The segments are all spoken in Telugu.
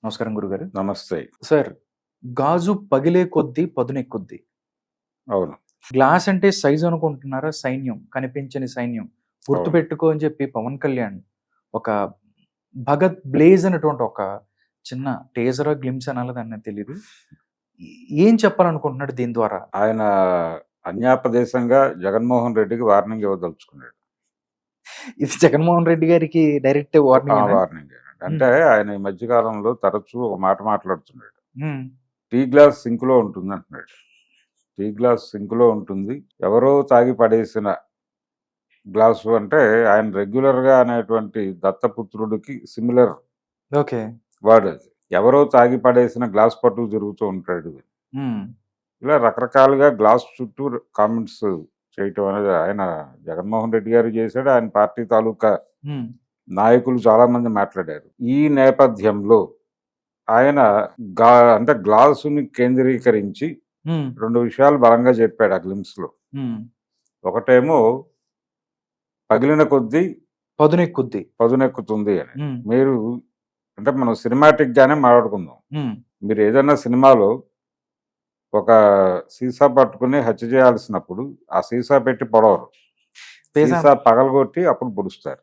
నమస్కారం గురుగారు. నమస్తే. సార్, గాజు పగిలే కొద్దీ పదునెక్కుద్ది. అవును. గ్లాస్ అంటే సైజ్ అనుకుంటున్నారా? సైన్యం. కనిపించని సైన్యం. అవును. గుర్తుపెట్టుకో అని చెప్పి 'పవన్ కళ్యాణ్' ఒక 'భగత్ బ్లేజ్' అనేటువంటి ఒక చిన్న టీజరో, గ్లింప్స్ అనాలో దాన్ని తెలీదు. ఏం చెప్పాలనుకుంటున్నాడు దీని ద్వారా? ఆయన అన్యాపదేశంగా జగన్మోహన్ రెడ్డికి వార్నింగ్ ఇవ్వదలుచుకున్నాడు. ఇది జగన్మోహన్ రెడ్డి గారికి డైరెక్ట్ వార్నింగేనా? వార్నింగ్. అంటే హ్మ్. ఆయన ఈ మధ్య కాలంలో తరచూ ఒక మాట మాట్లాడుతున్నాడు. హ్మ్. టీ గ్లాస్ సింక్‌లో ఉంటుంది అంటున్నాడు. టీ గ్లాస్ సింక్‌లో ఉంటుంది. ఎవరో తాగి పడేసిన గ్లాసు అంటే ఆయన రెగ్యులర్‌గా అనేటువంటి దత్తపుత్రుడికి సిమిలర్ ఓకే. వర్డ్ అది. ఎవరో తాగి పడేసిన గ్లాస్ పట్టుకు తిరుగుతూ ఉంటాడు. హ్మ్. ఇలా రకరకాలుగా గ్లాస్ చుట్టూ కామెంట్స్ చేయటం అనేది ఆయన జగన్మోహన్ రెడ్డి గారు చేశాడు. ఆయన పార్టీ తాలూకా హ్మ్. నాయకులు చాలా మంది మాట్లాడారు. ఈ నేపథ్యంలో ఆయన అంటే గ్లాసుని కేంద్రీకరించి హ్మ్. 2 విషయాలు బలంగా చెప్పాడు ఆ గ్లింప్స్‌లో. హ్మ్. ఒకటేమో పగిలిన కొద్దీ పదునెక్కుద్ది. పదునెక్కుతుంది అని. హ్మ్. మీరు అంటే మనం సినిమాటిక్‌గానే మాట్లాడుకుందాం. హ్మ్. మీరు ఏదైనా సినిమాలో ఒక సీసా పట్టుకుని హత్య చేయాల్సినప్పుడు ఆ సీసా పెట్టి పొడవరు. పేజాం సీసా పగలగొట్టి అప్పుడు పొడుస్తారు.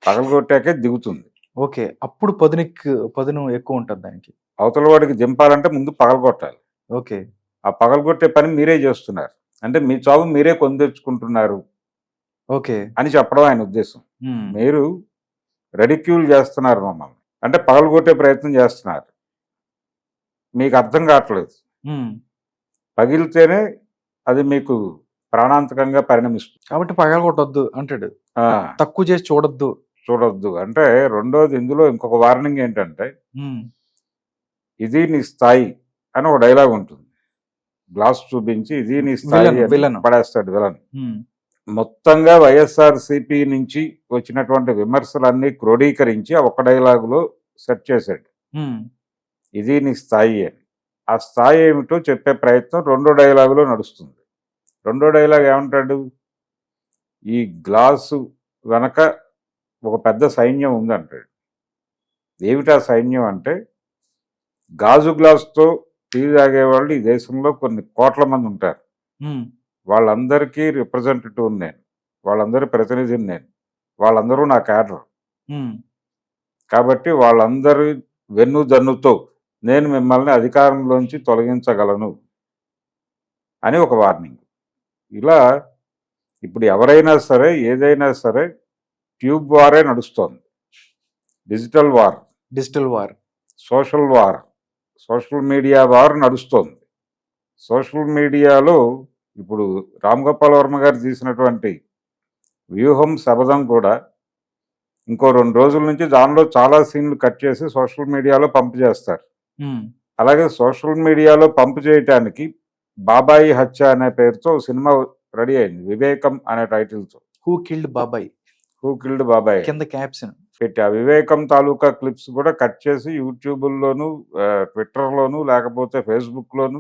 పగలగొట్టాకే దిగుతుంది. ఓకే. అప్పుడు పదును ఎక్కువుంటది దానికి. అవతల వాడికి దింపాలంటే ముందు పగలగొట్టాలి. ఓకే. ఆ పగలగొట్టే పని మీరే చేస్తున్నారు. అంటే మీ చావు మీరే కొని తెచ్చుకుంటున్నారు ఓకే. అని చెప్పడం ఆయన ఉద్దేశం. హ్మ్. మీరు రెడిక్యూల్ చేస్తున్నారు మమ్మల్ని. అంటే పగలగొట్టే ప్రయత్నం చేస్తున్నారు. మీకు అర్థం కావట్లేదు. హ్మ్. పగిలితేనే అది మీకు ప్రాణాంతకంగా పరిణమిస్తుంది. కాబట్టి పగలగొట్టొద్దు అంటాడు. ఆ! తక్కువ చేసి చూడొద్దు. చూడొద్దు. అంటే రెండోది ఇందులో ఇంకొక వార్నింగ్ ఏంటంటే, హ్మ్. ఇది నీ స్థాయి అని ఒక డైలాగ్ ఉంటుంది. గ్లాస్ చూపించి ఇది నీ స్థాయి అని విలన్. పడేస్తాడు విలన్. హ్మ్. మొత్తంగా వైఎస్ఆర్‌సీపీ నుంచి వచ్చినటువంటి విమర్శలన్నీ క్రోడీకరించి ఆ ఒక్క డైలాగులో సెట్ చేశాడు. హ్మ్. ఇది నీ స్థాయి అని. ఆ స్థాయి ఏమిటో చెప్పే ప్రయత్నం రెండో డైలాగులో నడుస్తుంది. రెండో డైలాగ్ ఏమంటాడు? ఈ గ్లాసు వెనక ఒక పెద్ద సైన్యం ఉందంటాడు. ఏమిటా సైన్యం అంటే, గాజు గ్లాసుతో టీ తాగేవాళ్ళు ఈ దేశంలో కొన్ని కోట్ల మంది ఉంటారు. హ్మ్. వాళ్ళందరికీ రిప్రజెంటేటివ్ నేను. వాళ్ళందరి ప్రతినిధిని నేను. వాళ్ళందరూ నా క్యాడర్. హ్మ్. కాబట్టి వాళ్ళందరి వెన్నుదన్నుతో నేను మిమ్మల్ని అధికారంలోంచి తొలగించగలను అని ఒక వార్నింగ్. ఇలా ఇప్పుడు ఎవరైనా సరే ఏదైనా సరే ట్యూబ్ వారే నడుస్తోంది. Digital war, digital war. Social war, social media war నడుస్తోంది. సోషల్ మీడియాలో ఇప్పుడు రామ్ గోపాల్ వర్మ గారు తీసినటువంటి వ్యూహం శబదం కూడా ఇంకో 2 రోజుల నుంచి దానిలో చాలా సీన్లు కట్ చేసి సోషల్ మీడియాలో పంప్ చేస్తారు. హ్మ్. అలాగే సోషల్ మీడియాలో పంప్ చేయటానికి బాబాయి హత్య అనే పేరుతో ఓ సినిమా రెడీ అయింది. వివేకం అనే టైటిల్తో. హూ కిల్డ్ బాబాయ్? హూ కిల్డ్ బాబాయ్ కింద క్యాప్షన్. పెట్టి ఆ వివేకం తాలూకా క్లిప్స్ కూడా కట్ చేసి యూట్యూబ్‌ల్లోను, ట్విట్టర్‌లోను లేకపోతే ఫేస్‌బుక్‌లోను,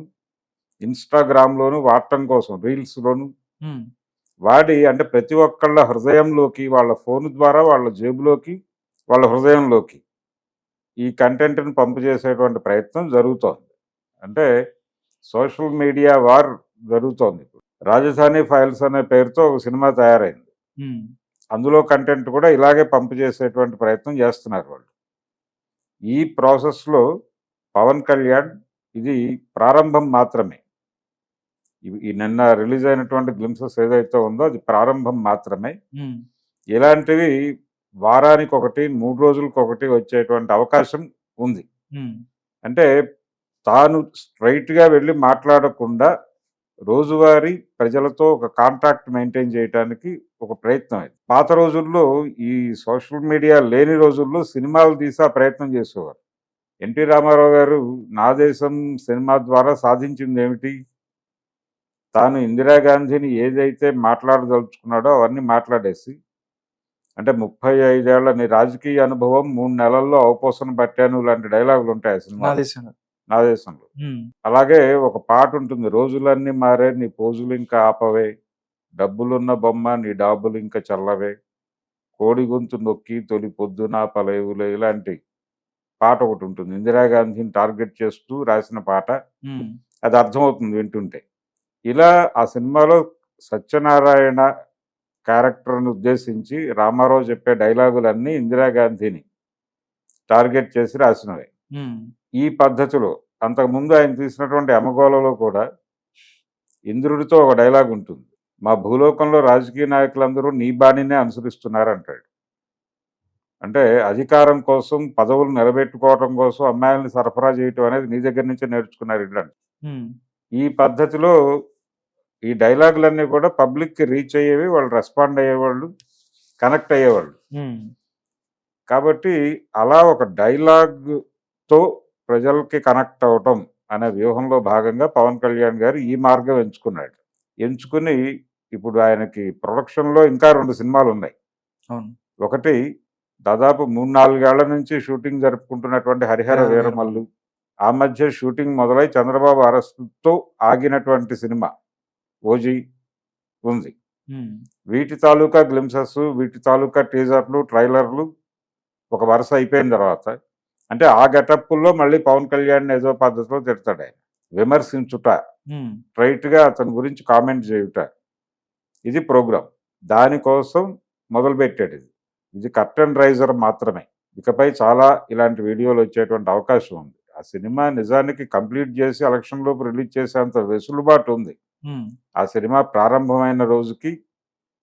ఇన్‌స్టాగ్రామ్‌లోను వాడటం కోసం రీల్స్‌లోను హ్మ్. వాడి అంటే ప్రతి ఒక్కళ్ళ హృదయంలోకి వాళ్ళ ఫోన్ ద్వారా వాళ్ళ జేబులోకి, వాళ్ళ హృదయంలోకి ఈ కంటెంట్‌ని పంపు చేసేటువంటి ప్రయత్నం జరుగుతోంది. అంటే సోషల్ మీడియా వార్ జరుగుతోంది ఇప్పుడు. 'రాజధాని ఫైల్స్' అనే పేరుతో ఒక సినిమా తయారైంది. హ్మ్. అందులో కంటెంట్ కూడా ఇలాగే పంపు చేసేటువంటి ప్రయత్నం చేస్తున్నారు వాళ్ళు. ఈ ప్రాసెస్‌లో పవన్ కళ్యాణ్ ఇది ప్రారంభం మాత్రమే. ఈ నిన్న రిలీజ్ అయినటువంటి గ్లింప్సెస్ ఏదైతే ఉందో అది ప్రారంభం మాత్రమే. హ్మ్. ఇలాంటివి వారానికొకటి, 3 రోజులకొకటి వచ్చేటువంటి అవకాశం ఉంది. హ్మ్. అంటే తాను స్ట్రెయిట్‌గా వెళ్లి మాట్లాడకుండా రోజువారీ ప్రజలతో ఒక కాంటాక్ట్ మెయింటైన్ చేయటానికి ఒక ప్రయత్నం ఇది. పాత రోజుల్లో ఈ సోషల్ మీడియా లేని రోజుల్లో సినిమాలు తీసి ఆ ప్రయత్నం చేసేవారు. ఎన్టీ రామారావు గారు 'నా దేశం' సినిమా ద్వారా సాధించిందేమిటి? తాను ఇందిరాగాంధీని ఏదైతే మాట్లాడదలుచుకున్నాడో అవన్నీ మాట్లాడేసి అంటే 35 ఏళ్ల నీ రాజకీయ అనుభవం 3 నెలల్లో ఔపోసన పట్టాను లాంటి డైలాగులు ఉంటాయి ఆ నా సినిమాలో. దేశంలో. నా దేశంలో. హ్మ్. అలాగే ఒక పాట ఉంటుంది. రోజులన్నీ మారే నీ పోజులు ఇంకా ఆపవే, డబ్బులున్న బొమ్మ నీ డాబులు ఇంకా చల్లవే, కోడి గొంతు నొక్కి తొలి పొద్దున పలేవులే ఇలాంటి పాట ఒకటి ఉంటుంది, ఇందిరాగాంధీని టార్గెట్ చేస్తూ రాసిన పాట. ఉమ్, అది అర్థమవుతుంది వింటుంటే. ఇలా ఆ సినిమాలో సత్యనారాయణ క్యారెక్టర్ని ఉద్దేశించి రామారావు చెప్పే డైలాగులన్నీ ఇందిరాగాంధీని టార్గెట్ చేసి రాసినవే. ఉమ్, ఈ పద్ధతిలో అంతకుముందు ఆయన తీసినటువంటి అమగోళలో కూడా ఇంద్రుడితో ఒక డైలాగ్ ఉంటుంది, మా భూలోకంలో రాజకీయ నాయకులందరూ నీ బాణినే అనుసరిస్తున్నారు అంటాడు. అంటే అధికారం కోసం, పదవులు నిలబెట్టుకోవడం కోసం అమ్మాయిల్ని సరఫరా చేయటం అనేది నీ దగ్గర నుంచే నేర్చుకున్నారు ఇట్లాంటి. ఉమ్, ఈ పద్ధతిలో ఈ డైలాగులన్నీ కూడా పబ్లిక్కి రీచ్ అయ్యేవి, వాళ్ళు రెస్పాండ్ అయ్యేవాళ్ళు, కనెక్ట్ అయ్యేవాళ్ళు. ఉమ్, కాబట్టి అలా ఒక డైలాగ్తో ప్రజలకి కనెక్ట్ అవటం అనే వ్యూహంలో భాగంగా పవన్ కళ్యాణ్ గారు ఈ మార్గం ఎంచుకున్నాడు. ఎంచుకుని ఇప్పుడు ఆయనకి ప్రొడక్షన్లో ఇంకా 2 సినిమాలు ఉన్నాయి. అవును. ఒకటి దాదాపు 3-4 ఏళ్ల నుంచి షూటింగ్ జరుపుకుంటున్నటువంటి హరిహర హరిహర వీరమల్లు. ఆ మధ్య షూటింగ్ మొదలై చంద్రబాబు అరెస్టుతో ఆగినటువంటి సినిమా ఓజీ ఉంది. ఉమ్, వీటి తాలూకా గ్లిమ్సెస్, వీటి తాలూకా టీజర్లు, ట్రైలర్లు ఒక వరుస అయిపోయిన తర్వాత, అంటే ఆ గెటప్పుల్లో మళ్ళీ పవన్ కళ్యాణ్ ఏదో పద్ధతిలో తిడతాడు ఆయన, విమర్శించుట, ఉమ్, స్ట్రైట్గా అతని గురించి కామెంట్ చేయుట, ఇది ప్రోగ్రాం. దానికోసం మొదలుపెట్టాడు. ఇది కర్టన్ రైజర్ మాత్రమే. ఇకపై చాలా ఇలాంటి వీడియోలు వచ్చేటువంటి అవకాశం ఉంది. ఆ సినిమా నిజానికి కంప్లీట్ చేసి ఎలక్షన్ లోపు రిలీజ్ చేసేంత వెసులుబాటు ఉంది. ఉమ్, ఆ సినిమా ప్రారంభమైన రోజుకి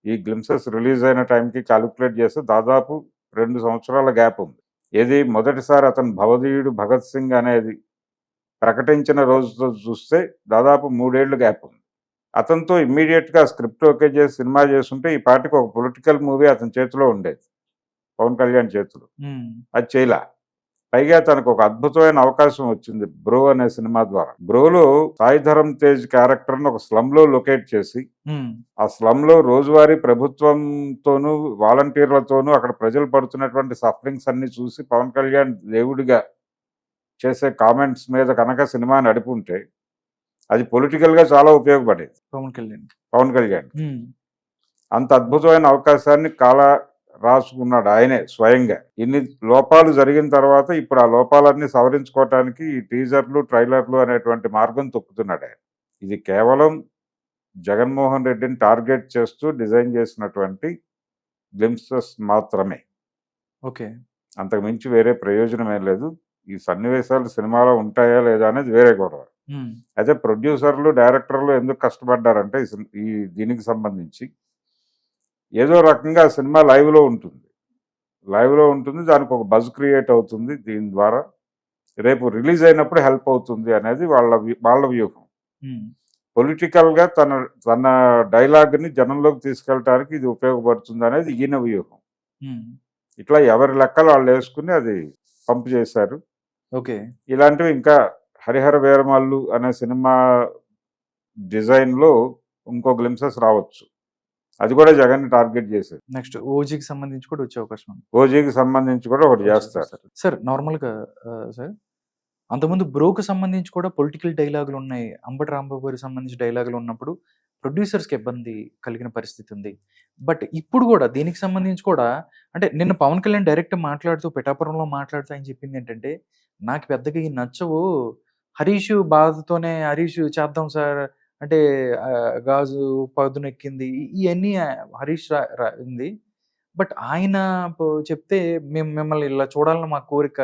ఈ గ్లిమ్సెస్ రిలీజ్ అయిన టైంకి క్యాలిక్యులేట్ చేస్తే దాదాపు 2 సంవత్సరాల గ్యాప్ ఉంది. ఏది మొదటిసారి అతను భవదీయుడు భగత్ సింగ్ అనేది ప్రకటించిన రోజుతో చూస్తే దాదాపు 3 ఏళ్ళు గ్యాప్ ఉంది. అతనితో ఇమ్మీడియట్గా స్క్రిప్ట్ ఓకే చేసి సినిమా చేస్తుంటే ఈ పాటికి ఒక పొలిటికల్ మూవీ అతని చేతిలో ఉండేది, పవన్ కళ్యాణ్ చేతిలో. ఉమ్, అది చేయలా. పైగా తనకు ఒక అద్భుతమైన అవకాశం వచ్చింది బ్రో అనే సినిమా ద్వారా. బ్రోలో సాయి ధరమ్ తేజ్ క్యారెక్టర్ను ఒక స్లమ్లో లొకేట్ చేసి ఉమ్, ఆ స్లమ్లో రోజువారీ ప్రభుత్వంతోనూ వాలంటీర్లతోనూ అక్కడ ప్రజలు పడుతున్నటువంటి సఫరింగ్స్ అన్ని చూసి పవన్ కళ్యాణ్ దేవుడిగా చేసే కామెంట్స్ మీద కనుక సినిమా నడుపుంటే అది పొలిటికల్గా చాలా ఉపయోగపడేది పవన్ కళ్యాణ్. పవన్ కళ్యాణ్. ఉమ్, అంత అద్భుతమైన అవకాశాన్ని రాసుకున్నాడు ఆయనే స్వయంగా. ఇన్ని లోపాలు జరిగిన తర్వాత ఇప్పుడు ఆ లోపాలన్నీ సవరించుకోవటానికి ఈ టీజర్లు, ట్రైలర్లు అనేటువంటి మార్గం తొక్కుతున్నాడు ఆయన. ఇది కేవలం జగన్మోహన్ రెడ్డిని టార్గెట్ చేస్తూ డిజైన్ చేసినటువంటి గ్లిమ్సెస్ మాత్రమే. ఓకే. అంతకు మించి వేరే ప్రయోజనం ఏం లేదు. ఈ సన్నివేశాలు సినిమాలో ఉంటాయా లేదా అనేది వేరే గొడవ. ఉమ్, అయితే ప్రొడ్యూసర్లు, డైరెక్టర్లు ఎందుకు కష్టపడ్డారంటే ఈ దీనికి సంబంధించి ఏదో రకంగా సినిమా లైవ్లో ఉంటుంది, దానికి ఒక బజ్ క్రియేట్ అవుతుంది, దీని ద్వారా రేపు రిలీజ్ అయినప్పుడు హెల్ప్ అవుతుంది అనేది వాళ్ళ వ్యూహం. ఉమ్, పొలిటికల్గా తన డైలాగ్ని జనంలోకి తీసుకెళ్ళటానికి ఇది ఉపయోగపడుతుంది అనేది ఈయన వ్యూహం. ఉమ్, ఇట్లా ఎవరి లెక్కలు వాళ్ళు వేసుకుని అది పంపు చేశారు. ఓకే. ఇలాంటివి ఇంకా హరిహర వీరమల్లు అనే సినిమా డిజైన్లో ఇంకో గ్లిమ్సెస్ రావచ్చు. అది కూడా జగన్ టార్గెట్ చేసేది. నెక్స్ట్ ఓజీకి సంబంధించి కూడా వచ్చే అవకాశం ఉంది. ఓజీకి సంబంధించి కూడా ఒకటి చేస్తారు. సార్ నార్మల్గా సార్ అంతకుముందు బ్రోకి సంబంధించి కూడా పొలిటికల్ డైలాగులు ఉన్నాయి, అంబటి రాంబాబు గారికి సంబంధించి డైలాగులు ఉన్నప్పుడు ప్రొడ్యూసర్స్కి ఇబ్బంది కలిగిన పరిస్థితి ఉంది. బట్ ఇప్పుడు కూడా దీనికి సంబంధించి కూడా అంటే నిన్న పవన్ కళ్యాణ్ డైరెక్ట్ మాట్లాడుతూ పిఠాపురంలో మాట్లాడుతూ ఆయన చెప్పింది ఏంటంటే, నాకు పెద్దగా ఈ నచ్చవు, హరీష్ బాధతోనే హరీష్ చేద్దాం సార్ అంటే గాజు పదునెక్కింది ఇవన్నీ హరీష్ ఉంది. బట్ ఆయన చెప్తే మేము మిమ్మల్ని ఇలా చూడాలని మా కోరిక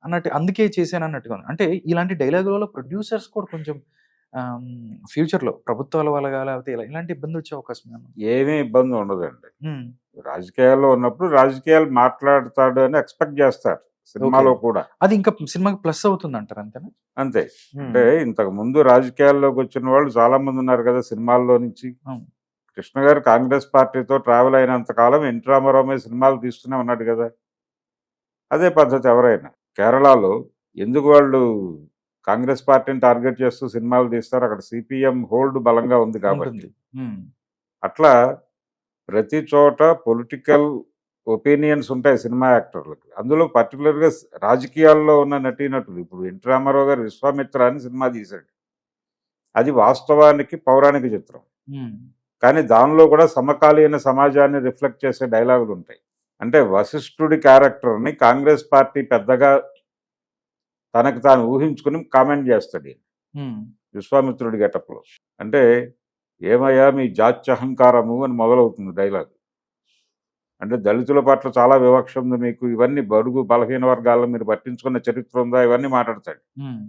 అన్నట్టు, అందుకే చేశాను అన్నట్టుగా ఉంది. అంటే ఇలాంటి డైలాగుల వల్ల ప్రొడ్యూసర్స్ కూడా కొంచెం ఫ్యూచర్లో ప్రభుత్వాల వల్ల లేకపోతే ఇలాంటి ఇబ్బంది వచ్చే అవకాశం ఉంది. ఏమీ ఇబ్బంది ఉండదండి. రాజకీయాల్లో ఉన్నప్పుడు రాజకీయాలు మాట్లాడతాడు అని ఎక్స్పెక్ట్ చేస్తారు సినిమాలో కూడా. అది ఇంకా సినిమాకి ప్లస్ అవుతుంది అంటారు, అంతేనా? అంతే. అంటే ఇంతకు ముందు రాజకీయాల్లోకి వచ్చిన వాళ్ళు చాలా మంది ఉన్నారు కదా సినిమాల్లో నుంచి. కృష్ణ గారు కాంగ్రెస్ పార్టీతో ట్రావెల్ అయినంత కాలం ఎన్టీ రామారావు మీద సినిమాలు తీస్తూనే ఉన్నాడు కదా. అదే పద్ధతి ఎవరైనా. కేరళలో ఎందుకు వాళ్ళు కాంగ్రెస్ పార్టీని టార్గెట్ చేస్తూ సినిమాలు తీస్తారు, అక్కడ సిపిఎం హోల్డ్ బలంగా ఉంది కాబట్టి. అట్లా ప్రతి చోట పొలిటికల్ ఒపీనియన్స్ ఉంటాయి సినిమా యాక్టర్లకు. అందులో పర్టికులర్గా రాజకీయాల్లో ఉన్న నటీనటులు. ఇప్పుడు ఎన్టీ రామారావు గారు విశ్వామిత్ర అని సినిమా తీశాడు. అది వాస్తవానికి పౌరాణిక చిత్రం, కానీ దానిలో కూడా సమకాలీన సమాజాన్ని రిఫ్లెక్ట్ చేసే డైలాగులు ఉంటాయి. అంటే వశిష్ఠుడి క్యారెక్టర్ని కాంగ్రెస్ పార్టీ పెద్దగా తనకు తాను ఊహించుకుని కామెంట్ చేస్తాడు ఈయన. ఉమ్, విశ్వామిత్రుడి గెటప్లో. అంటే ఏమయ్యా మీ జాత్యహంకారము అని మొదలవుతుంది డైలాగ్. అంటే దళితుల పట్ల చాలా వివక్ష ఉంది మీకు, ఇవన్నీ బడుగు బలహీన వర్గాలను మీరు పట్టించుకున్న చరిత్ర ఉందా, ఇవన్నీ మాట్లాడతాడు. ఉమ్,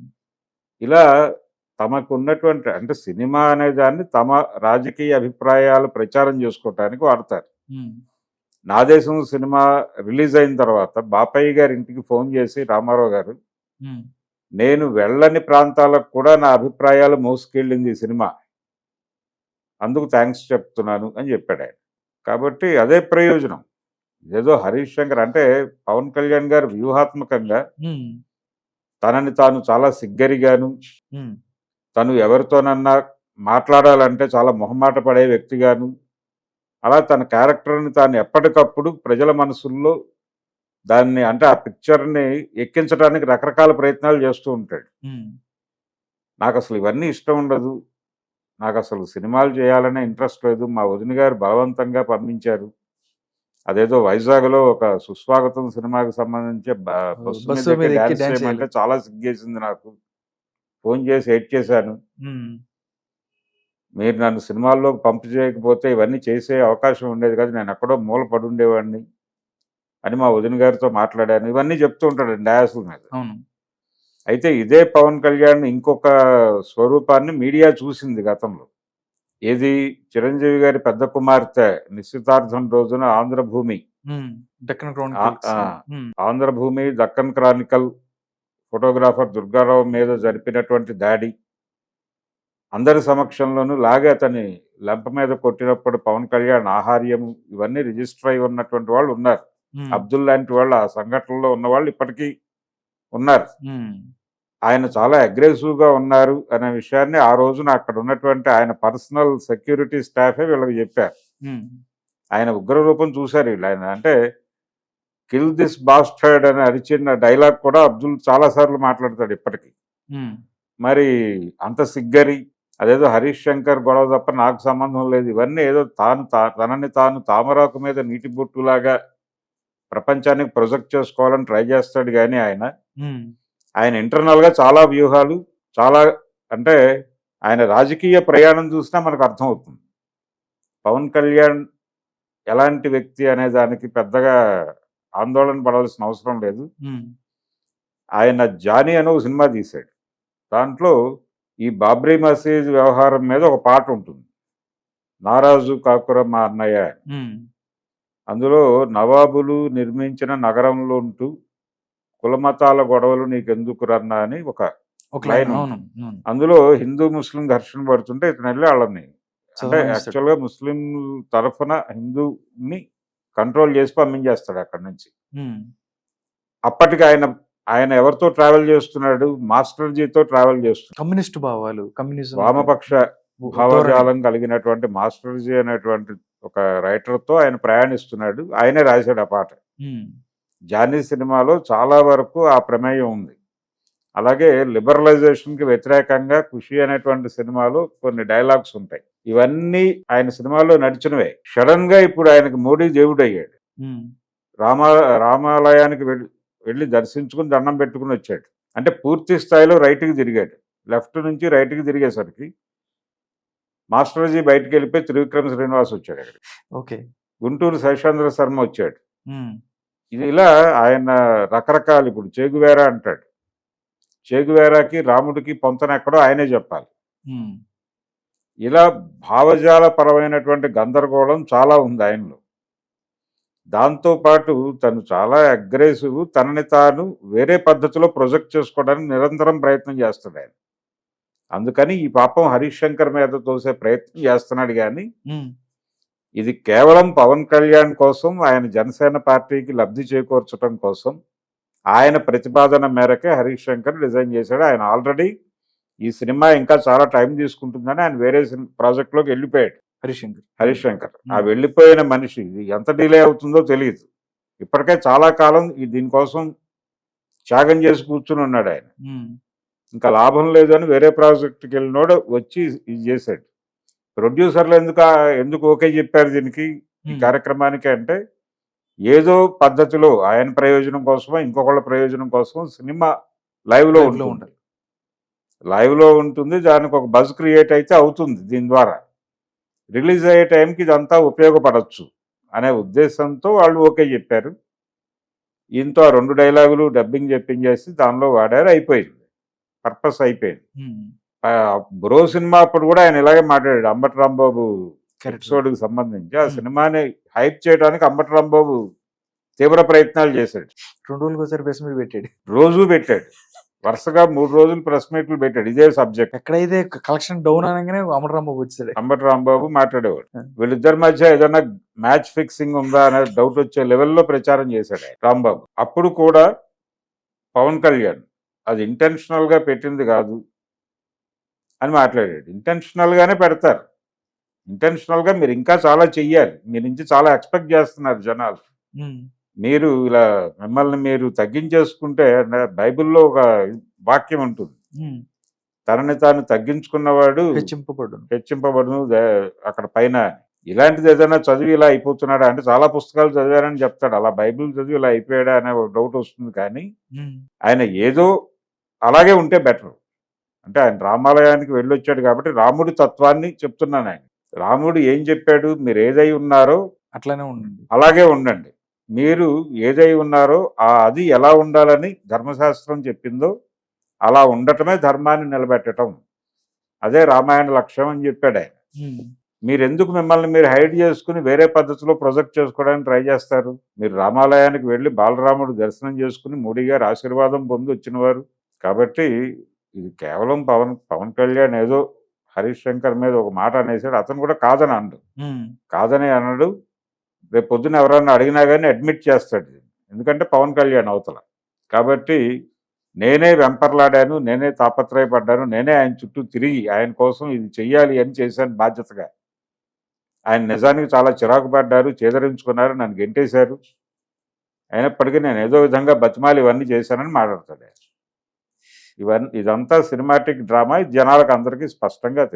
ఇలా తమకు ఉన్నటువంటి అంటే సినిమా అనే దాన్ని తమ రాజకీయ అభిప్రాయాలు ప్రచారం చేసుకోవటానికి వాడతారు. ఉమ్, నా దేశం సినిమా రిలీజ్ అయిన తర్వాత బాపయ్య గారి ఇంటికి ఫోన్ చేసి రామారావు గారు, ఉమ్, నేను వెళ్ళని ప్రాంతాలకు కూడా నా అభిప్రాయాలు మోసుకెళ్ళింది ఈ సినిమా, అందుకు థ్యాంక్స్ చెప్తున్నాను అని చెప్పాడు ఆయన. కాబట్టి అదే ప్రయోజనం. ఏదో హరీష్ శంకర్ అంటే పవన్ కళ్యాణ్ గారు వ్యూహాత్మకంగా ఉమ్, తనని తాను చాలా సిగ్గరిగాను, ఉమ్, తను ఎవరితోనన్నా మాట్లాడాలంటే చాలా మొహమాట పడే వ్యక్తిగాను, అలా తన క్యారెక్టర్ని తాను ఎప్పటికప్పుడు ప్రజల మనసుల్లో దాన్ని అంటే ఆ పిక్చర్ని ఎక్కించడానికి రకరకాల ప్రయత్నాలు చేస్తూ ఉంటాడు. ఉమ్, నాకు అసలు ఇవన్నీ ఇష్టం ఉండదు, నాకు అసలు సినిమాలు చేయాలనే ఇంట్రెస్ట్ లేదు, మా వదిన గారు బలవంతంగా పంపించారు, అదేదో వైజాగ్లో ఒక సుస్వాగతం సినిమాకి సంబంధించి బస్సు బస్సు మీద మీద ఎక్కి డాన్స్ డాన్స్ చేయమంటే చేయాలి. చాలా సిగ్గేసింది నాకు, ఫోన్ చేసి ఎయిట్ చేశాను, ఉమ్, మీరు నన్ను సినిమాల్లోకి పంపు చేయకపోతే ఇవన్నీ చేసే అవకాశం ఉండేది కాదు, నేను ఎక్కడో మూల పడి ఉండేవాడిని అని మా వదిన గారితో మాట్లాడాను, ఇవన్నీ చెప్తూ ఉంటాడు డయాసుల మీద. అవును. అయితే ఇదే పవన్ కళ్యాణ్ ఇంకొక స్వరూపాన్ని మీడియా చూసింది గతంలో. ఏది, చిరంజీవి గారి పెద్ద కుమార్తె నిశ్చితార్థం రోజున ఆంధ్రభూమి ఉమ్, డెక్కన్ ఆ- క్రానికల్స్. ఆ, ఉమ్, ఆంధ్రభూమి దక్కన్ క్రానికల్ ఫోటోగ్రాఫర్ దుర్గారావు మీద జరిపినటువంటి దాడి, అందరి సమక్షంలోనూ లాగే అతని లెంప మీద కొట్టినప్పుడు పవన్ కళ్యాణ్ ఆహార్యము, ఇవన్నీ రిజిస్టర్ అయి ఉన్నటువంటి వాళ్ళు ఉన్నారు. ఉమ్, అబ్దుల్ లాంటి వాళ్ళు ఆ సంఘటనలో ఉన్న వాళ్ళు ఇప్పటికీ ఉన్నారు. ఉమ్, ఆయన చాలా అగ్రెసివ్గా ఉన్నారు అనే విషయాన్ని ఆ రోజున అక్కడ ఉన్నటువంటి ఆయన పర్సనల్ సెక్యూరిటీ స్టాఫే వీళ్ళకి చెప్పారు. ఉమ్, ఆయన ఉగ్ర రూపం చూశారు వీళ్ళు. ఆయన అంటే కిల్ దిస్ బాస్టర్డ్ అని అరిచిన డైలాగ్ కూడా అబ్దుల్ చాలాసార్లు మాట్లాడతాడు ఇప్పటికీ. ఉమ్, మరి అంత సిగ్గరి, అదేదో హరీష్ శంకర్ గొడవ తప్ప నాకు సంబంధం లేదు, ఇవన్నీ ఏదో తనని తాను తామరాకు మీద నీటి బొట్టులాగా ప్రపంచానికి ప్రొజెక్ట్ చేసుకోవాలని ట్రై చేస్తాడు. కానీ ఉమ్, ఆయన ఇంటర్నల్గా చాలా వ్యూహాలు, చాలా అంటే ఆయన రాజకీయ ప్రయాణం చూసినా మనకు అర్థమవుతుంది పవన్ కళ్యాణ్ ఎలాంటి వ్యక్తి అనే దానికి పెద్దగా ఆందోళన పడాల్సిన అవసరం లేదు. ఉమ్, ఆయన జానీ అనే ఒక సినిమా తీశాడు, దాంట్లో ఈ బాబ్రీ మసీద్ వ్యవహారం మీద ఒక పాట ఉంటుంది, నారాజు కాకుర మా అన్నయ్య. ఉమ్, అందులో నవాబులు నిర్మించిన నగరంలో ఉంటూ కులమతాల గొడవలు నీకెందుకు రన్నా అని ఒక ఒక లైన్ లైన్. అవును. ఉంటుంది. అవును. అందులో హిందూ ముస్లిం ఘర్షణ పడుతుంటే ఇతను వెళ్ళి వాళ్ళని అంటే చదవనిస్తాడు. యాక్చువల్గా ముస్లిం తరఫున హిందూని కంట్రోల్ చేసి పంపించేస్తాడు అక్కడి నుంచి. ఉమ్, అప్పటికి ఆయన ఆయన ఎవరితో ట్రావెల్ చేస్తున్నాడు, మాస్టర్జీతో ట్రావెల్ చేస్తున్నాడు. కమ్యూనిస్ట్ భావాలు, కమ్యూనిజం వామపక్ష ధోరణి. భావజాలం కలిగినటువంటి మాస్టర్జీ అనేటువంటి ఒక రైటర్తో ఆయన ప్రయాణిస్తున్నాడు. ఆయనే రాశాడు ఆ పాట. ఉమ్, జానీ సినిమాలో చాలా వరకు ఆ ప్రమేయం ఉంది. అలాగే లిబరలైజేషన్కి వ్యతిరేకంగా ఖుషి అనేటువంటి సినిమాలో కొన్ని డైలాగ్స్ ఉంటాయి. ఇవన్నీ ఆయన సినిమాలో నడిచినవే. సడన్ గా ఇప్పుడు ఆయనకి మోడీ దేవుడు అయ్యాడు. ఉమ్, రామాలయానికి వెళ్ళి దర్శించుకుని దండం పెట్టుకుని వచ్చాడు. అంటే పూర్తి స్థాయిలో రైట్కి తిరిగాడు. లెఫ్ట్ నుంచి రైట్కి తిరిగేసరికి మాస్టర్జీ బయటికి వెళ్ళిపోయి త్రివిక్రమ్ శ్రీనివాస్ వచ్చాడు అక్కడికి. ఓకే. గుంటూరు శేషేంద్ర శర్మ వచ్చాడు. ఉమ్, ఇది ఇలా ఆయన రకరకాలు, ఇప్పుడు చేగువేరా అంటాడు, చేగువేరాకి రాముడికి పొంతన ఎక్కడో ఆయనే చెప్పాలి. ఉమ్, ఇలా భావజాల పరమైనటువంటి గందరగోళం చాలా ఉంది ఆయనలో. దాంతోపాటు తను చాలా అగ్రెసివ్, తనని తాను వేరే పద్ధతిలో ప్రొజెక్ట్ చేసుకోవడానికి నిరంతరం ప్రయత్నం చేస్తాడు ఆయన. అందుకని ఈ పాపం హరీష్ శంకర్ మీద తోసే ప్రయత్నం చేస్తున్నాడు. కానీ ఉమ్, ఇది కేవలం పవన్ కళ్యాణ్ కోసం, ఆయన జనసేన పార్టీకి లబ్ధి చేకూర్చడం కోసం ఆయన ప్రతిపాదన మేరకే హరీష్ శంకర్ డిజైన్ చేశాడు. ఆయన ఆల్రెడీ ఈ సినిమా ఇంకా చాలా టైం తీసుకుంటుందని ఆయన వేరే ప్రాజెక్ట్లోకి వెళ్ళిపోయాడు హరీష్ శంకర్. ఆ వెళ్ళిపోయిన మనిషి ఇది ఎంత డిలే అవుతుందో తెలియదు. ఇప్పటికే చాలా కాలం దీనికోసం త్యాగం చేసి కూర్చుని ఉన్నాడు ఆయన. ఉమ్, ఇంకా లాభం లేదు అని వేరే ప్రాజెక్ట్కి వెళ్ళినోడు వచ్చి ఇది చేశాడు. ప్రొడ్యూసర్లు ఎందుకు ఓకే చెప్పారు దీనికి, ఈ కార్యక్రమానికి అంటే ఏదో పద్ధతిలో ఆయన ప్రయోజనం కోసమో ఇంకొకళ్ళ ప్రయోజనం కోసమో సినిమా లైవ్లో Live లో ఉంటుంది. ఉండాలి. లైవ్లో ఉంటుంది, దానికి ఒక బజ్ క్రియేట్ అయితే అవుతుంది. దీని ద్వారా రిలీజ్ అయ్యే టైంకి ఇదంతా ఉపయోగపడవచ్చు అనే ఉద్దేశంతో వాళ్ళు ఓకే చెప్పారు. ఈయనతో ఆ 2 డైలాగులు డబ్బింగ్ చెప్పించేసి దానిలో వాడారు, అయిపోయింది, పర్పస్ అయిపోయింది. ఉమ్, బ్రో సినిమా అప్పుడు కూడా ఆయన ఇలాగే మాట్లాడాడు. అంబటి రాంబాబు correct. ఎపిసోడ్కి సంబంధించి ఆ Hmm. సినిమాని హైప్ చేయడానికి అంబటి రాంబాబు తీవ్ర ప్రయత్నాలు చేశాడు. 2 రోజులకు ఒకసారి ప్రెస్ మీట్ పెట్టాడు. రోజు పెట్టాడు, వరుసగా 3 రోజులు ప్రెస్ మీట్లు పెట్టాడు, ఇదే సబ్జెక్ట్. ఎక్కడైతే కలెక్షన్ డౌన్ అనగానే అమరరాంబాబు వచ్చాడు. అంబటి రాంబాబు మాట్లాడేవాడు. Hmm. వీళ్ళిద్దరి మధ్య ఏదైనా మ్యాచ్ ఫిక్సింగ్ ఉందా అనే డౌట్ వచ్చే లెవెల్లో ప్రచారం చేశాడు ఆయన, రాంబాబు. అప్పుడు కూడా పవన్ కళ్యాణ్ అది ఇంటెన్షనల్ గా పెట్టింది కాదు అని మాట్లాడాడు. ఇంటెన్షనల్ గానే పెడతారు, ఇంటెన్షనల్ గా మీరు ఇంకా చాలా చెయ్యాలి, మీ నుంచి చాలా ఎక్స్పెక్ట్ చేస్తున్నారు జనాలు. ఉమ్, మీరు ఇలా మిమ్మల్ని మీరు తగ్గించేసుకుంటే, బైబిల్లో ఒక వాక్యం ఉంటుంది, ఉమ్, తనని తాను తగ్గించుకున్నవాడు హెచ్చింపబడును. హెచ్చింపబడును అక్కడ పైన. ఇలాంటిది ఏదైనా చదివి ఇలా అయిపోతున్నాడా అంటే, చాలా పుస్తకాలు చదివారని చెప్తాడు, అలా బైబిల్ చదివి ఇలా అయిపోయాడా అనే ఒక డౌట్ వస్తుంది. కానీ ఉమ్, ఆయన ఏదో అలాగే ఉంటే బెటర్. అంటే ఆయన రామాలయానికి వెళ్ళొచ్చాడు కాబట్టి రాముడి తత్వాన్ని చెప్తున్నాను. ఆయన రాముడు ఏం చెప్పాడు, మీరు ఏదై ఉన్నారో అట్లానే ఉండండి. అలాగే ఉండండి, మీరు ఏదై ఉన్నారో అది ఎలా ఉండాలని ధర్మశాస్త్రం చెప్పిందో అలా ఉండటమే ధర్మాన్ని నిలబెట్టడం, అదే రామాయణ లక్ష్యం అని చెప్పాడు ఆయన. ఉమ్, మీరు ఎందుకు మిమ్మల్ని మీరు హైడ్ చేసుకుని వేరే పద్ధతిలో ప్రొజెక్ట్ చేసుకోవడానికి ట్రై చేస్తారు? మీరు రామాలయానికి వెళ్ళి బాలరాముడు దర్శనం చేసుకుని మోడీ గారి ఆశీర్వాదం పొంది వచ్చినవారు. కాబట్టి ఇది కేవలం పవన్ కళ్యాణ్ ఏదో హరీష్ శంకర్ మీద ఒక మాట అనేసాడు, అతను కూడా కాదని అన్నాడు, ఉమ్, కాదని అన్నాడు. రేపు పొద్దున ఎవరన్నా అడిగినా కానీ అడ్మిట్ చేస్తాడు, ఎందుకంటే పవన్ కళ్యాణ్ అవతల. కాబట్టి నేనే వెంపర్లాడాను, నేనే తాపత్రయపడ్డాను, నేనే ఆయన చుట్టూ తిరిగి ఆయన కోసం ఇది చెయ్యాలి అని చేశాను బాధ్యతగా. ఆయన నిజానికి చాలా చిరాకు పడ్డారు, చేదరించుకున్నారు, నన్ను గెంటేశారు, అయినప్పటికీ నేను ఏదో విధంగా బతిమాలి ఇవన్నీ చేశానని మాట్లాడతాడు ఆయన. ఇదంతా సినిమాటిక్ డ్రామా, ఇది జనాలకు అందరికీ స్పష్టంగా తెలుసు.